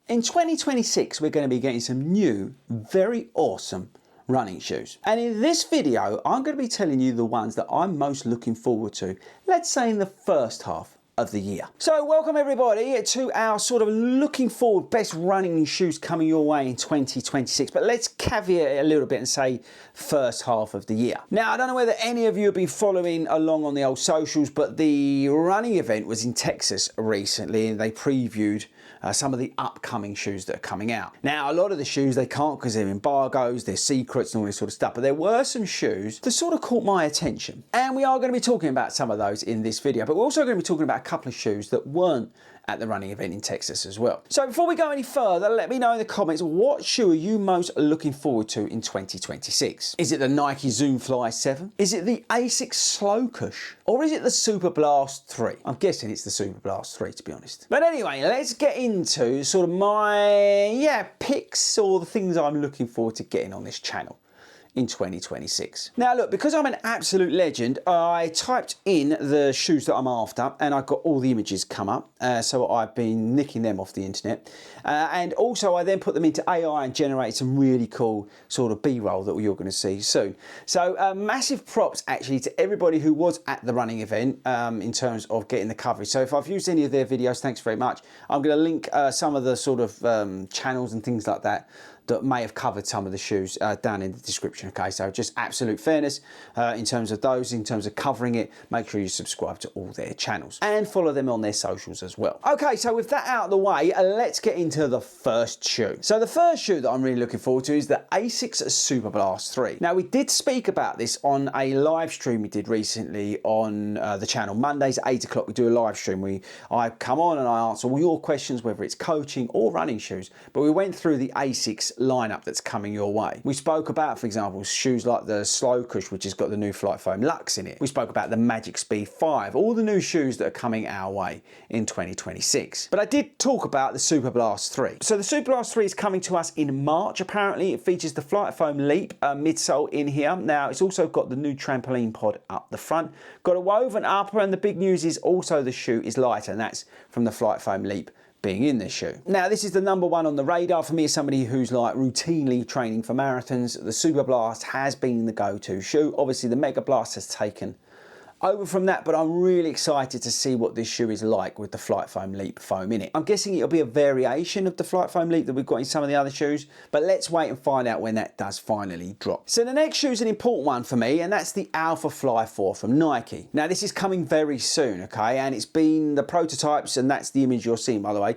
In 2026, we're going to be getting some new, very awesome running shoes. And in this video, I'm going to be telling you the ones that I'm most looking forward to, let's say in the first half of the year. So welcome everybody to our sort of looking forward best running shoes coming your way in 2026. But let's caveat it a little bit and say first half of the year. Now, I don't know whether any of you have been following along on the old socials, but the running event was in Texas recently and they previewed some of the upcoming shoes that are coming out. Now, a lot of the shoes they can't because they're embargoes, they're secrets and all this sort of stuff, but there were some shoes that sort of caught my attention. And we are going to be talking about some of those in this video, but we're also going to be talking about a couple of shoes that weren't at the running event in Texas as well. So before we go any further, let me know in the comments, what shoe are you most looking forward to in 2026? Is it the Nike Zoom Fly 7? Is it the Asics Superblast? Or is it the Superblast 3? I'm guessing it's the Superblast 3 to be honest. But anyway, let's get into sort of my, picks or the things I'm looking forward to getting on this channel in 2026. Now look, because I'm an absolute legend, I typed in the shoes that I'm after and I got all the images come up. So I've been nicking them off the internet. And also I then put them into AI and generated some really cool sort of B-roll that you're going to see soon. So massive props actually to everybody who was at the running event in terms of getting the coverage. So if I've used any of their videos, thanks very much. I'm going to link some of the sort of channels and things like that that may have covered some of the shoes down in the description. Okay, so just absolute fairness in terms of those, in terms of covering it, make sure you subscribe to all their channels and follow them on their socials as well. Okay, so with that out of the way, let's get into the first shoe. So the first shoe that I'm really looking forward to is the Asics Superblast 3. Now we did speak about this on a live stream we did recently on the channel. Mondays at 8 o'clock we do a live stream. I come on and I answer all your questions, whether it's coaching or running shoes, but we went through the Asics lineup that's coming your way. We spoke about, for example, shoes like the Slow Cush, which has got the new Flight Foam Luxe in it. We spoke about the Magic Speed 5, all the new shoes that are coming our way in 2026. But I did talk about the Superblast 3. So the Superblast 3 is coming to us in March, apparently. It features the Flight Foam Leap midsole in here. Now, it's also got the new trampoline pod up the front, got a woven upper, and the big news is also the shoe is lighter, and that's from the Flight Foam Leap being in this shoe. Now this is the number one on the radar for me as somebody who's like routinely training for marathons. The Superblast has been the go-to shoe. Obviously the Mega Blast has taken over from that, but I'm really excited to see what this shoe is like with the Flight Foam Leap foam in it. I'm guessing it'll be a variation of the Flight Foam Leap that we've got in some of the other shoes, but let's wait and find out when that does finally drop. So the next shoe is an important one for me, and that's the Alphafly 4 from Nike. Now this is coming very soon, okay, and it's been the prototypes, and that's the image you're seeing by the way,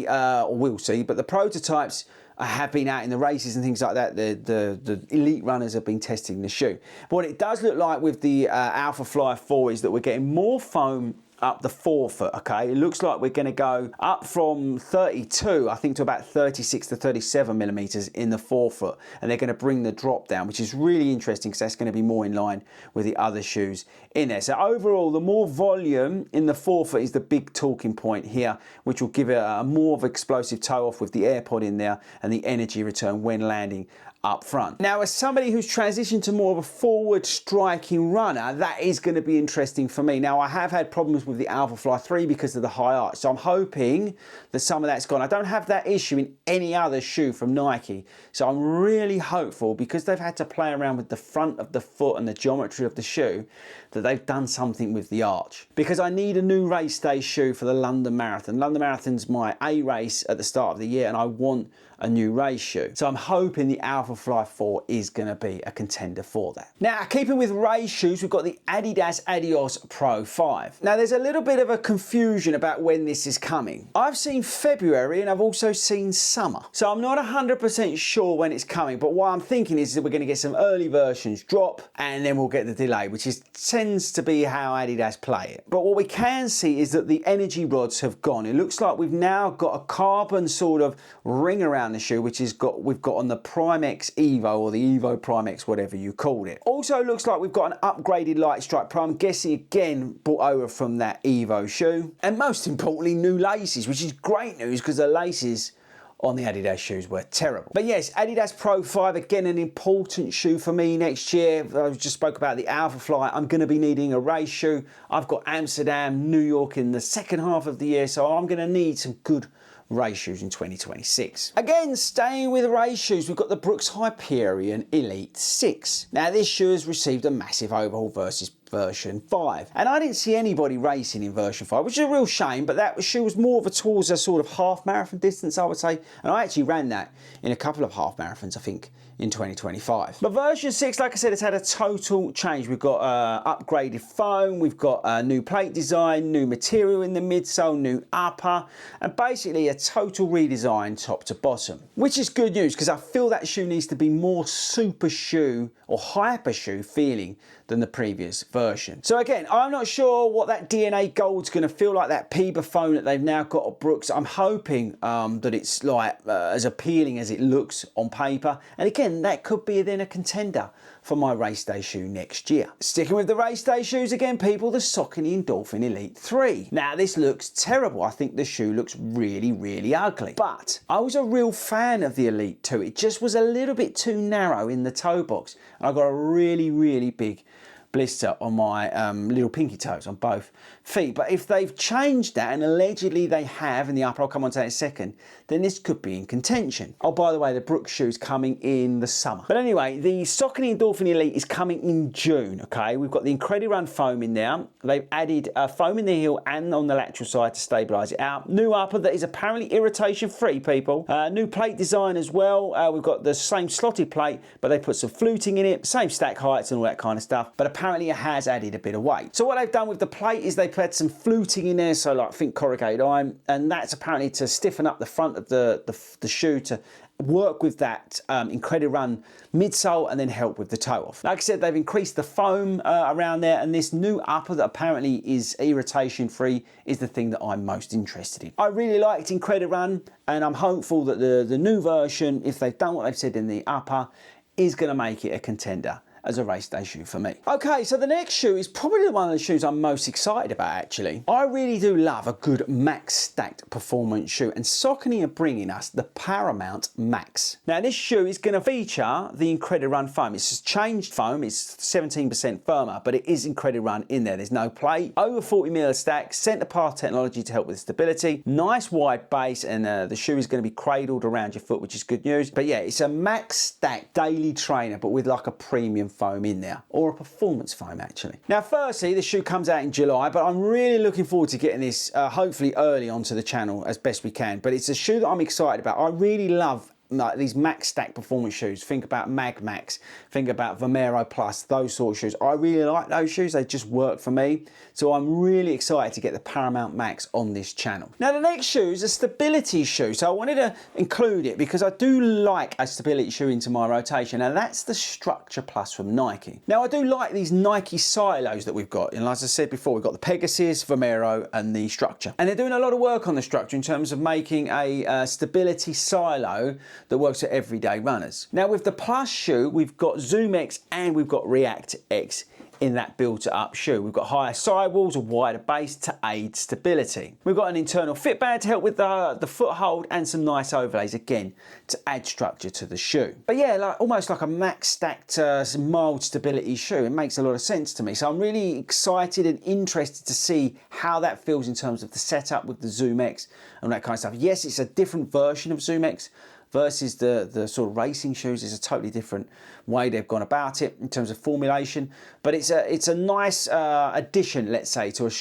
or will see, but the prototypes have been out in the races and things like that. The elite runners have been testing the shoe. But what it does look like with the Alphafly 4 is that we're getting more foam up the forefoot, okay? It looks like we're going to go up from 32, I think, to about 36 to 37 millimeters in the forefoot, and they're going to bring the drop down, which is really interesting because that's going to be more in line with the other shoes in there. So overall, the more volume in the forefoot is the big talking point here, which will give it a more of explosive toe off with the AirPod in there and the energy return when landing up front. Now, as somebody who's transitioned to more of a forward striking runner, that is going to be interesting for me. Now, I have had problems with the Alphafly 3 because of the high arch, so I'm hoping that some of that's gone. I don't have that issue in any other shoe from Nike, so I'm really hopeful, because they've had to play around with the front of the foot and the geometry of the shoe, that they've done something with the arch. Because I need a new race day shoe for the London Marathon. London Marathon's my A race at the start of the year, and I want a new race shoe. So I'm hoping the Alphafly 4 is going to be a contender for that. Now, keeping with race shoes, we've got the Adidas Adizero Pro 5. Now, there's a little bit of a confusion about when this is coming. I've seen February and I've also seen summer. So I'm not 100% sure when it's coming, but what I'm thinking is that we're going to get some early versions drop and then we'll get the delay, which tends to be how Adidas play it. But what we can see is that the energy rods have gone. It looks like we've now got a carbon sort of ring around the shoe, which we've got on the Prime X Evo, or the Evo Prime X, whatever you called it. Also looks like we've got an upgraded Light Strike Pro. I'm guessing again brought over from that Evo shoe. And most importantly, new laces, which is great news because the laces on the Adidas shoes were terrible. But yes, Adidas Pro 5, again, an important shoe for me next year. I just spoke about the Alphafly. I'm going to be needing a race shoe. I've got Amsterdam, New York in the second half of the year, so I'm going to need some good race shoes in 2026. Again, staying with race shoes, we've got the Brooks Hyperion Elite 6. Now this shoe has received a massive overhaul versus version 5, and I didn't see anybody racing in version 5, which is a real shame, but that shoe was more towards a sort of half marathon distance, I would say, and I actually ran that in a couple of half marathons, I think, in 2025. But version 6, like I said, it's had a total change. We've got upgraded foam, we've got a new plate design, new material in the midsole, new upper, and basically a total redesign top to bottom, which is good news because I feel that shoe needs to be more super shoe or hyper shoe feeling than the previous version. So again, I'm not sure what that DNA Gold's going to feel like, that Piba foam that they've now got at Brooks. I'm hoping that it's like as appealing as it looks on paper, and again, that could be then a contender for my race day shoe next year. Sticking with the race day shoes again, people, the Saucony Endorphin Elite 3. Now this looks terrible. I think the shoe looks really, really ugly, but I was a real fan of the Elite 2. It just was a little bit too narrow in the toe box, and I got a really, really big blister on my little pinky toes on both feet. But if they've changed that, and allegedly they have in the upper, I'll come on to that in a second, then this could be in contention. Oh, by the way, the Brooks shoe's coming in the summer. But anyway, the Saucony Endorphin Elite is coming in June, okay? We've got the Incredi-Run foam in there. They've added foam in the heel and on the lateral side to stabilise it out. New upper that is apparently irritation-free, people. New plate design as well. We've got the same slotted plate, but they put some fluting in it, same stack heights and all that kind of stuff. But apparently it has added a bit of weight. So what they've done with the plate is they've had some fluting in there, so like think corrugated iron, and that's apparently to stiffen up the front of the shoe to work with that Incredi-Run midsole and then help with the toe off. Like I said, they've increased the foam around there, and this new upper that apparently is irritation free is the thing that I'm most interested in. I really liked Incredi-Run, and I'm hopeful that the new version, if they've done what they've said in the upper, is going to make it a contender as a race day shoe for me. Okay, so the next shoe is probably one of the shoes I'm most excited about, actually. I really do love a good max stacked performance shoe, and Saucony are bringing us the Paramount Max. Now this shoe is going to feature the Incredi-Run foam. It's just changed foam, it's 17% firmer, but it is Incredi-Run in there. There's no plate, over 40mm stack, centre path technology to help with stability, nice wide base, and the shoe is going to be cradled around your foot, which is good news. But yeah, it's a max stack daily trainer, but with like a premium foam in there, or a performance foam actually. Now firstly, the shoe comes out in July, but I'm really looking forward to getting this hopefully early onto the channel as best we can. But it's a shoe that I'm excited about. I really love like these max stack performance shoes. Think about Mag Max, think about Vomero Plus, those sort of shoes. I really like those shoes, they just work for me. So I'm really excited to get the Paramount Max on this channel. Now the next shoe is a stability shoe, so I wanted to include it because I do like a stability shoe into my rotation, and that's the Structure Plus from Nike. Now I do like these Nike silos that we've got, and as I said before, we've got the Pegasus, Vomero and the Structure, and they're doing a lot of work on the Structure in terms of making a stability silo that works for everyday runners. Now with the Plus shoe, we've got Zoom X and we've got React X in that built-up shoe. We've got higher sidewalls, a wider base to aid stability. We've got an internal fit band to help with the foothold, and some nice overlays again to add structure to the shoe. But yeah, like almost like a max stacked mild stability shoe. It makes a lot of sense to me. So I'm really excited and interested to see how that feels in terms of the setup with the Zoom X and that kind of stuff. Yes, it's a different version of Zoom X versus the sort of racing shoes. It's a totally different way they've gone about it in terms of formulation, but it's a nice addition, let's say, to a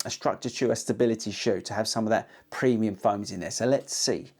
structure shoe, a stability shoe, to have some of that premium foams in there. So let's see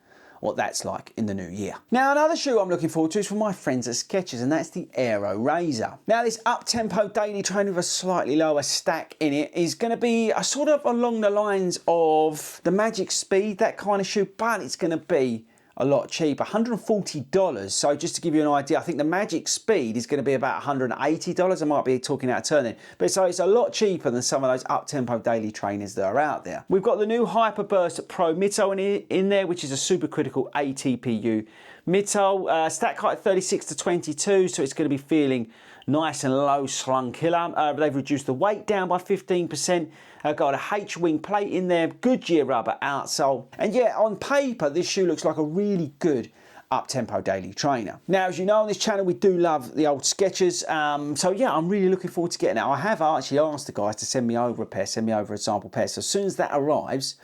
what that's like in the new year. Now another shoe I'm looking forward to is from my friends at Skechers, and that's the Aero Razor. Now this up-tempo daily trainer with a slightly lower stack in it is going to be a sort of along the lines of the Magic Speed, that kind of shoe, but it's going to be a lot cheaper, $140. So just to give you an idea, I think the Magic Speed is going to be about $180. I might be talking out of turn then, but so it's a lot cheaper than some of those up-tempo daily trainers that are out there. We've got the new Hyperburst Pro midsole in there, which is a supercritical ATPU midsole, stack height 36 to 22, so it's going to be feeling nice and low slung killer. They've reduced the weight down by 15%. Got a H-wing plate in there, Goodyear rubber outsole. And yeah, on paper, this shoe looks like a really good up-tempo daily trainer. Now, as you know on this channel, we do love the old Skechers. So yeah, I'm really looking forward to getting it. I have actually asked the guys to send me over a pair, send me over a sample pair. So as soon as that arrives,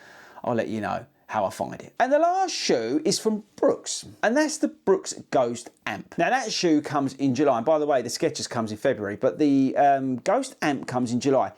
I'll let you know how I find it. And the last shoe is from Brooks, and that's the Brooks Ghost Amp. Now that shoe comes in July, and by the way, the Skechers comes in February, but the Ghost Amp comes in July.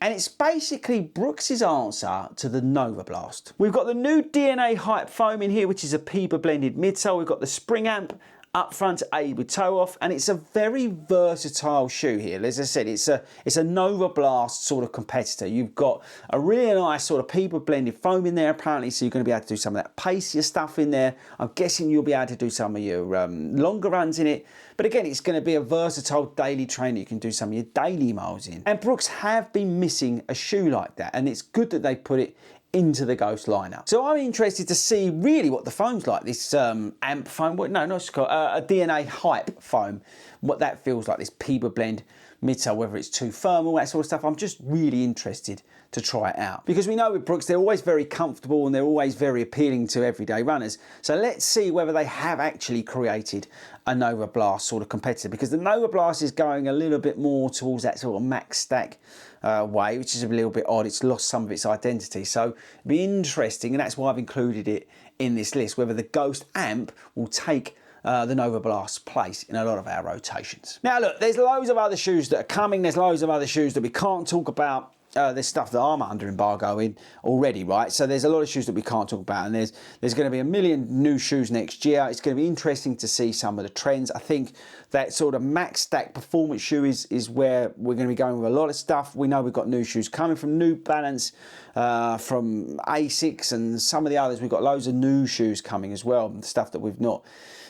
And it's basically Brooks's answer to the Nova Blast. We've got the new DNA Hype foam in here, which is a Piba blended midsole. We've got the Spring Amp up front, aid with toe off, and it's a very versatile shoe here. As I said, it's a Nova Blast sort of competitor. You've got a really nice sort of Piba blended foam in there apparently, so you're going to be able to do some of that pacier stuff in there. I'm guessing you'll be able to do some of your longer runs in it. But again, it's going to be a versatile daily trainer. You can do some of your daily miles in. And Brooks have been missing a shoe like that, and it's good that they put it into the Ghost lineup. So I'm interested to see really what the foam's like. This amp foam, no, not a DNA Hype foam, what that feels like, this Piba blend midsole, whether it's too firm, all that sort of stuff. I'm just really interested to try it out. Because we know with Brooks, they're always very comfortable and they're always very appealing to everyday runners. So let's see whether they have actually created a Nova Blast sort of competitor, because the Nova Blast is going a little bit more towards that sort of max stack way, which is a little bit odd. It's lost some of its identity. So it'd be interesting, and that's why I've included it in this list, whether the Ghost Amp will take the Nova Blast's place in a lot of our rotations. Now look, there's loads of other shoes that are coming. There's loads of other shoes that we can't talk about. There's stuff that I'm under embargo in already, right? So there's a lot of shoes that we can't talk about, and there's going to be a million new shoes next year. It's going to be interesting to see some of the trends. I think that sort of max stack performance shoe is where we're going to be going with a lot of stuff. We know we've got new shoes coming from New Balance, from Asics, and some of the others. We've got loads of new shoes coming as well, stuff that we've not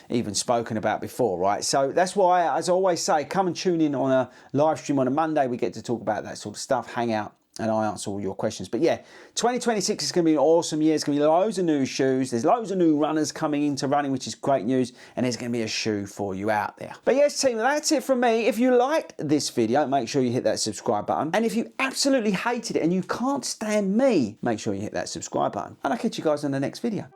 even spoken about before, right? So that's why, as I always say, come and tune in on a live stream on a Monday. We get to talk about that sort of stuff, hang out, and I answer all your questions. But yeah, 2026 is going to be an awesome year. It's going to be loads of new shoes. There's loads of new runners coming into running, which is great news. And there's going to be a shoe for you out there. But yes, team, that's it from me. If you liked this video, make sure you hit that subscribe button. And if you absolutely hated it and you can't stand me, make sure you hit that subscribe button. And I'll catch you guys in the next video.